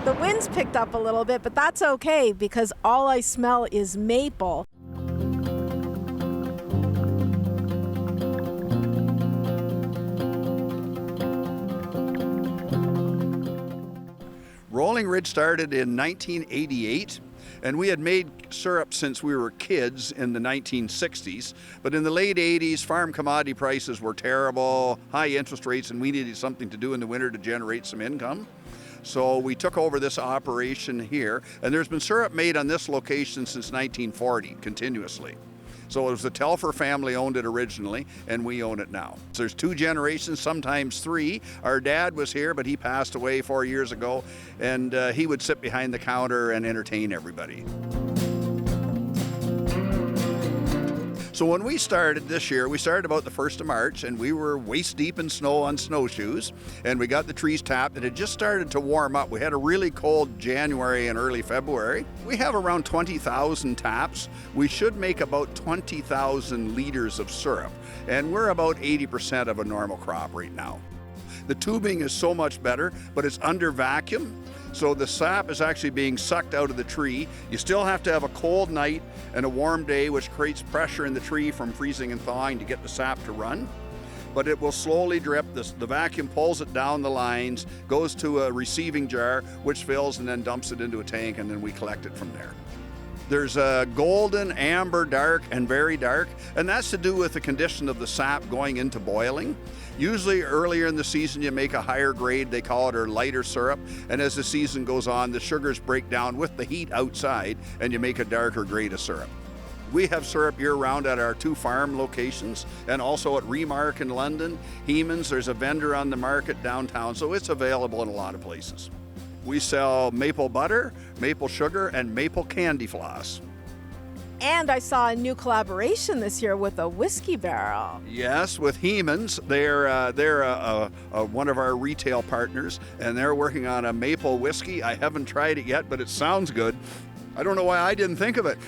The wind's picked up a little bit, but that's okay because all I smell is maple. Rolling Ridge started in 1988, and we had made syrup since we were kids in the 1960s. But in the late 80s, farm commodity prices were terrible, high interest rates, and we needed something to do in the winter to generate some income. So we took over this operation here, and there's been syrup made on this location since 1940, continuously. So it was the Telfer family owned it originally, and we own it now. So there's 2 generations, sometimes 3. Our dad was here, but he passed away 4 years ago, and he would sit behind the counter and entertain everybody. So when we started this year, we started about the 1st of March, and we were waist deep in snow on snowshoes, and we got the trees tapped. It had just started to warm up. We had a really cold January and early February. We have around 20,000 taps. We should make about 20,000 liters of syrup, and we're about 80% of a normal crop right now. The tubing is so much better, but it's under vacuum. So the sap is actually being sucked out of the tree. You still have to have a cold night and a warm day, which creates pressure in the tree from freezing and thawing to get the sap to run. But it will slowly drip. The vacuum pulls it down the lines, goes to a receiving jar, which fills and then dumps it into a tank, and then we collect it from there. There's a golden, amber, dark, and very dark, and that's to do with the condition of the sap going into boiling. Usually earlier in the season you make a higher grade, they call it, or lighter syrup, and as the season goes on the sugars break down with the heat outside and you make a darker grade of syrup. We have syrup year-round at our 2 farm locations and also at Remark in London, Heman's. There's a vendor on the market downtown, so it's available in a lot of places. We sell maple butter, maple sugar, and maple candy floss. And I saw a new collaboration this year with a whiskey barrel. Yes, with Heman's. They're one of our retail partners, and they're working on a maple whiskey. I haven't tried it yet, but it sounds good. I don't know why I didn't think of it.